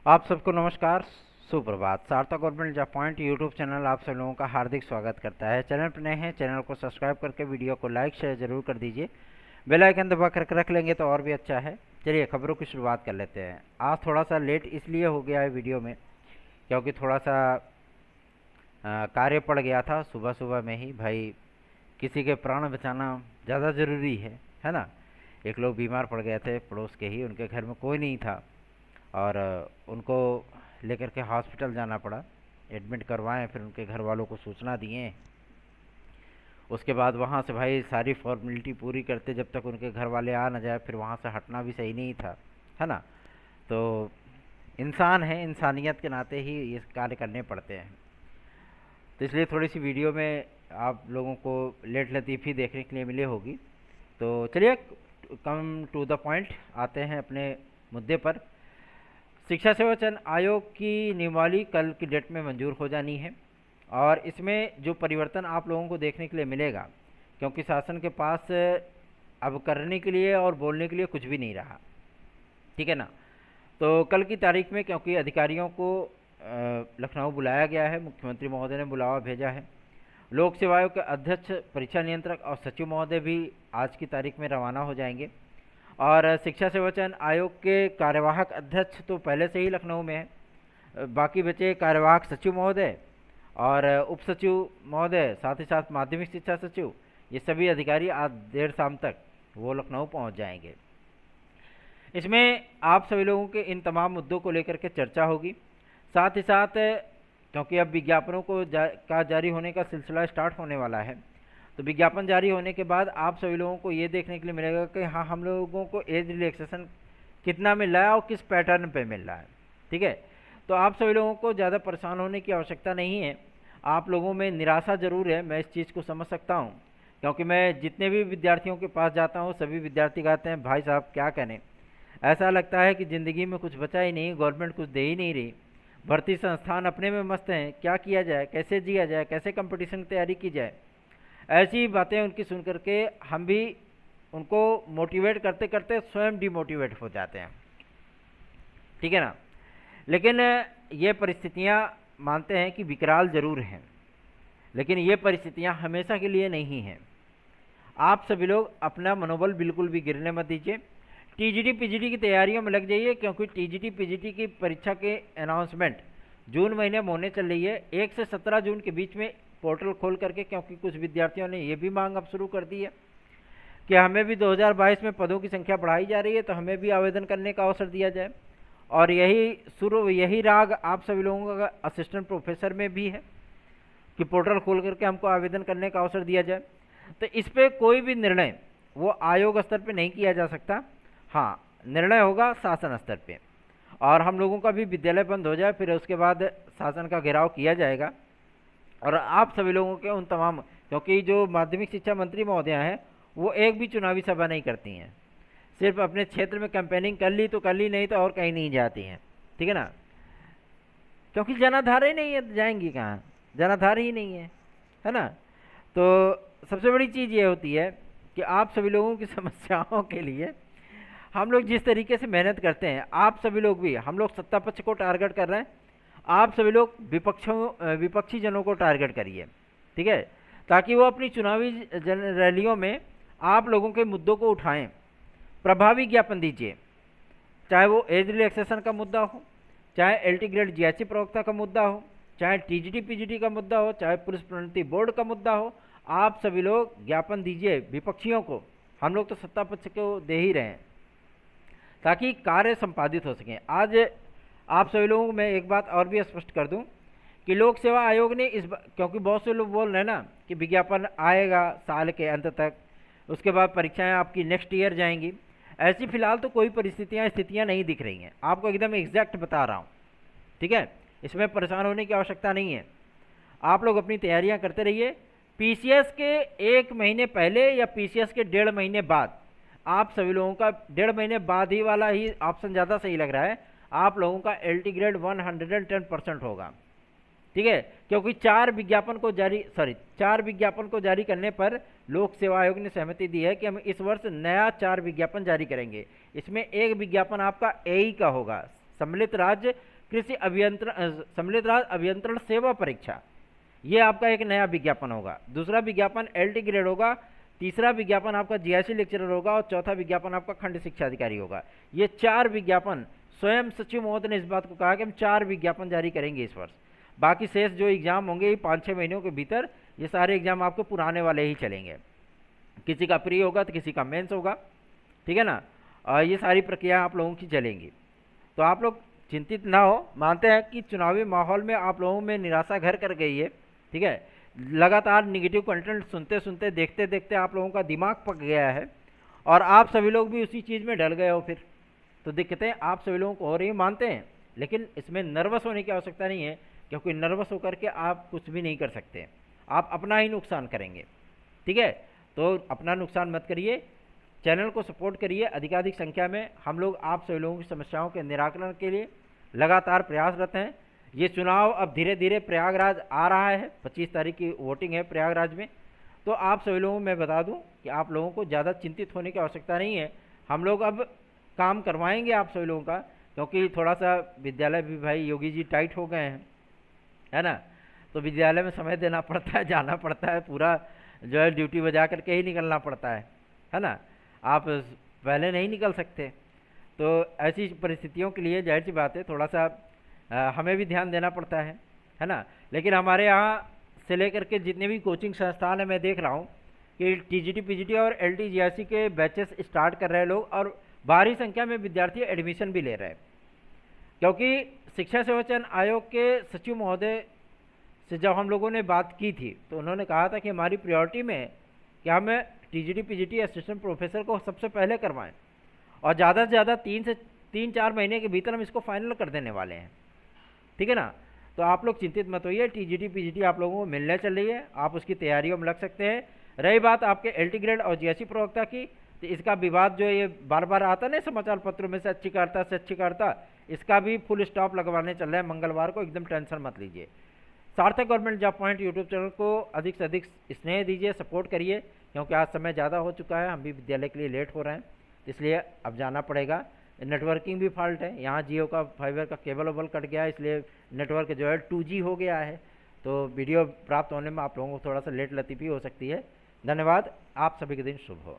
आप सबको नमस्कार, सुप्रभात। सार्थक government job point YouTube channel आप सब लोगों का हार्दिक स्वागत करता है। चैनल पर नए हैं, चैनल को सब्सक्राइब करके वीडियो को लाइक शेयर जरूर कर दीजिए। बेल आइकन दबा करके रख लेंगे तो और भी अच्छा है। चलिए खबरों की शुरुआत कर लेते हैं। आज थोड़ा सा लेट इसलिए हो गया है वीडियो में, क्योंकि थोड़ा सा कार्य पड़ गया था सुबह सुबह में ही। भाई, किसी के प्राण बचाना ज़्यादा ज़रूरी है ना। एक लोग बीमार पड़ गए थे पड़ोस के ही, उनके घर में कोई नहीं था और उनको लेकर के हॉस्पिटल जाना पड़ा। एडमिट करवाएं, फिर उनके घर वालों को सूचना दिए। उसके बाद वहाँ से भाई सारी फॉर्मेलिटी पूरी करते जब तक उनके घर वाले आ ना जाए, फिर वहाँ से हटना भी सही नहीं था, है ना। तो इंसान है, इंसानियत के नाते ही ये कार्य करने पड़ते हैं। तो इसलिए थोड़ी सी वीडियो में आप लोगों को लेट लतीफ़ी देखने के लिए मिले होगी। तो चलिए कम टू द पॉइंट आते हैं अपने मुद्दे पर। शिक्षा सेवा चयन आयोग की नियमावली कल की डेट में मंजूर हो जानी है और इसमें जो परिवर्तन आप लोगों को देखने के लिए मिलेगा, क्योंकि शासन के पास अब करने के लिए और बोलने के लिए कुछ भी नहीं रहा, ठीक है ना। तो कल की तारीख में क्योंकि अधिकारियों को लखनऊ बुलाया गया है, मुख्यमंत्री महोदय ने बुलावा भेजा है। लोक सेवा आयोग के अध्यक्ष, परीक्षा नियंत्रक और सचिव महोदय भी आज की तारीख में रवाना हो जाएंगे और शिक्षा सेवा चयन आयोग के कार्यवाहक अध्यक्ष तो पहले से ही लखनऊ में है। बाकी बचे कार्यवाहक सचिव महोदय और उप सचिव महोदय, साथ ही साथ माध्यमिक शिक्षा सचिव, ये सभी अधिकारी आज देर शाम तक वो लखनऊ पहुंच जाएंगे। इसमें आप सभी लोगों के इन तमाम मुद्दों को लेकर के चर्चा होगी। साथ ही साथ क्योंकि अब विज्ञापनों को जारी होने का सिलसिला स्टार्ट होने वाला है, तो विज्ञापन जारी होने के बाद आप सभी लोगों को ये देखने के लिए मिलेगा कि हाँ, हम लोगों को एज रिलैक्सेशन कितना मिल रहा है और किस पैटर्न पे मिल रहा है, ठीक है। तो आप सभी लोगों को ज़्यादा परेशान होने की आवश्यकता नहीं है। आप लोगों में निराशा ज़रूर है, मैं इस चीज़ को समझ सकता हूँ, क्योंकि मैं जितने भी विद्यार्थियों के पास जाता हूँ सभी विद्यार्थी कहते हैं भाई साहब क्या करें, ऐसा लगता है कि ज़िंदगी में कुछ बचा ही नहीं, गवर्नमेंट कुछ दे ही नहीं रही, भर्ती संस्थान अपने में मस्त हैं, क्या किया जाए, कैसे जिया जाए, कैसे कंपटीशन की तैयारी की जाए। ऐसी बातें उनकी सुन करके हम भी उनको मोटिवेट करते करते स्वयं डिमोटिवेट हो जाते हैं, ठीक है ना। लेकिन ये परिस्थितियां मानते हैं कि विकराल ज़रूर हैं, लेकिन ये परिस्थितियां हमेशा के लिए नहीं हैं। आप सभी लोग अपना मनोबल बिल्कुल भी गिरने मत दीजिए। टीजीटी पीजीटी की तैयारियों में लग जाइए, क्योंकि टीजीटी पीजीटी की परीक्षा के अनाउंसमेंट जून महीने में होने चल रही है। 1 से 17 जून के बीच में पोर्टल खोल करके, क्योंकि कुछ विद्यार्थियों ने ये भी मांग अब शुरू कर दी है कि हमें भी 2022 में पदों की संख्या बढ़ाई जा रही है, तो हमें भी आवेदन करने का अवसर दिया जाए। और यही राग आप सभी लोगों का असिस्टेंट प्रोफेसर में भी है कि पोर्टल खोल करके हमको आवेदन करने का अवसर दिया जाए। तो इस पर कोई भी निर्णय वो आयोग स्तर पे नहीं किया जा सकता। हाँ, निर्णय होगा शासन स्तर पे, और हम लोगों का भी विद्यालय बंद हो जाए, फिर उसके बाद शासन का घेराव किया जाएगा। और आप सभी लोगों के उन तमाम, क्योंकि जो माध्यमिक शिक्षा मंत्री महोदया हैं वो एक भी चुनावी सभा नहीं करती हैं, सिर्फ अपने क्षेत्र में कैंपेनिंग कर ली तो कर ली, नहीं तो और कहीं नहीं जाती हैं, ठीक है ना। क्योंकि जनाधार ही नहीं है, जाएंगी कहाँ, जनाधार ही नहीं है ना। तो सबसे बड़ी चीज़ ये होती है कि आप सभी लोगों की समस्याओं के लिए हम लोग जिस तरीके से मेहनत करते हैं, आप सभी लोग भी, हम लोग सत्ता पक्ष को टारगेट कर रहे हैं, आप सभी लोग विपक्षी जनों को टारगेट करिए, ठीक है, ताकि वो अपनी चुनावी रैलियों में आप लोगों के मुद्दों को उठाएं, प्रभावी ज्ञापन दीजिए। चाहे वो एज रिलैक्सेशन का मुद्दा हो, चाहे एलटी ग्रेड जीएचसी प्रवक्ता का मुद्दा हो, चाहे टीजीटी पीजीटी का मुद्दा हो, चाहे पुलिस प्रोन्नति बोर्ड का मुद्दा हो, आप सभी लोग ज्ञापन दीजिए विपक्षियों को। हम लोग तो सत्ता पक्ष को दे ही रहे हैं ताकि कार्य संपादित हो सकें। आज आप सभी लोगों को मैं एक बात और भी स्पष्ट कर दूं कि लोक सेवा आयोग ने क्योंकि बहुत से लोग बोल रहे हैं ना कि विज्ञापन आएगा साल के अंत तक, उसके बाद परीक्षाएं आपकी नेक्स्ट ईयर जाएंगी, ऐसी फिलहाल तो कोई स्थितियां नहीं दिख रही हैं। आपको एकदम एग्जैक्ट बता रहा हूँ, ठीक है, इसमें परेशान होने की आवश्यकता नहीं है। आप लोग अपनी तैयारियां करते रहिए। पीसीएस के 1 महीने पहले या पीसीएस के 1.5 महीने बाद, आप सभी लोगों का 1.5 महीने बाद ही वाला ही ऑप्शन ज़्यादा सही लग रहा है, आप लोगों का एलटी ग्रेड 110% होगा, ठीक है। क्योंकि 4 विज्ञापन को जारी करने पर लोक सेवा आयोग ने सहमति दी है कि हम इस वर्ष नया 4 विज्ञापन जारी करेंगे। इसमें एक विज्ञापन आपका एई का होगा, सम्मिलित राज्य कृषि अभियंत्रण सम्मिलित राज्य अभियंत्रण सेवा परीक्षा, ये आपका एक नया विज्ञापन होगा। दूसरा विज्ञापन LT ग्रेड होगा। तीसरा विज्ञापन आपका GIC लेक्चरर होगा और चौथा विज्ञापन आपका खंड शिक्षा अधिकारी होगा। ये 4 विज्ञापन, स्वयं सचिव महोदय ने इस बात को कहा कि हम 4 विज्ञापन जारी करेंगे इस वर्ष। बाकी शेष जो एग्जाम होंगे ये 5-6 महीनों के भीतर ये सारे एग्जाम आपके पुराने वाले ही चलेंगे। किसी का प्री होगा तो किसी का मेंस होगा, ठीक है ना। और ये सारी प्रक्रिया आप लोगों की चलेंगी, तो आप लोग चिंतित ना हो। मानते हैं कि चुनावी माहौल में आप लोगों में निराशा घर कर गई है, ठीक है। लगातार निगेटिव कंटेंट सुनते सुनते देखते देखते आप लोगों का दिमाग पक गया है और आप सभी लोग भी उसी चीज़ में डल गए हो। फिर तो दिक्कतें आप सभी लोगों को हो रही है, मानते हैं, लेकिन इसमें नर्वस होने की आवश्यकता नहीं है, क्योंकि नर्वस होकर के आप कुछ भी नहीं कर सकते, आप अपना ही नुकसान करेंगे, ठीक है। तो अपना नुकसान मत करिए, चैनल को सपोर्ट करिए। अधिकाधिक संख्या में हम लोग आप सभी लोगों की समस्याओं के निराकरण के लिए लगातार प्रयासरत हैं। ये चुनाव अब धीरे धीरे प्रयागराज आ रहा है, 25 तारीख की वोटिंग है प्रयागराज में। तो आप सभी लोगों को मैं बता दूं कि आप लोगों को ज़्यादा चिंतित होने की आवश्यकता नहीं है। हम लोग अब काम करवाएंगे आप सभी लोगों का, क्योंकि थोड़ा सा विद्यालय भी भाई योगी जी टाइट हो गए हैं, है ना। तो विद्यालय में समय देना पड़ता है, जाना पड़ता है, पूरा जो है ड्यूटी बजा करके ही निकलना पड़ता है ना। आप पहले नहीं निकल सकते। तो ऐसी परिस्थितियों के लिए जाहिर सी बात है थोड़ा सा हमें भी ध्यान देना पड़ता है ना। लेकिन हमारे यहाँ से लेकर के जितने भी कोचिंग संस्थान है, मैं देख रहा हूँ कि TGT PGT और LT GIC के बैचेस स्टार्ट कर रहे हैं लोग, और भारी संख्या में विद्यार्थी एडमिशन भी ले रहे हैं। क्योंकि शिक्षा सेवा चयन आयोग के सचिव महोदय से जब हम लोगों ने बात की थी तो उन्होंने कहा था कि हमारी प्रायोरिटी में है कि हम TGT PGT असिस्टेंट प्रोफेसर को सबसे पहले करवाएं, और ज़्यादा से ज़्यादा 3 से 4 महीने के भीतर हम इसको फाइनल कर देने वाले हैं, ठीक है ना। तो आप लोग चिंतित मत होइए, TGT PGT आप लोगों को मिलने चल रही है, आप उसकी तैयारियों में लग सकते हैं। रही बात आपके LT ग्रेड और GIC प्रवक्ता की, तो इसका विवाद जो ये बार बार आता है ना समाचार पत्रों में, से अच्छी करता, इसका भी फुल स्टॉप लगवाने चल रहा है मंगलवार को, एकदम टेंशन मत लीजिए। सार्थक government job point YouTube channel को अधिक से अधिक स्नेह दीजिए, सपोर्ट करिए, क्योंकि आज समय ज़्यादा हो चुका है, हम भी विद्यालय के लिए लेट हो रहे हैं, इसलिए अब जाना पड़ेगा। नेटवर्किंग भी फॉल्ट है, यहाँ जियो का फाइबर का केबल वेबल कट गया है, इसलिए नेटवर्क जो है 2G हो गया है, तो वीडियो प्राप्त होने में आप लोगों को थोड़ा सा लेट लतीफ़ी हो सकती है। धन्यवाद, आप सभी के दिन शुभ हो।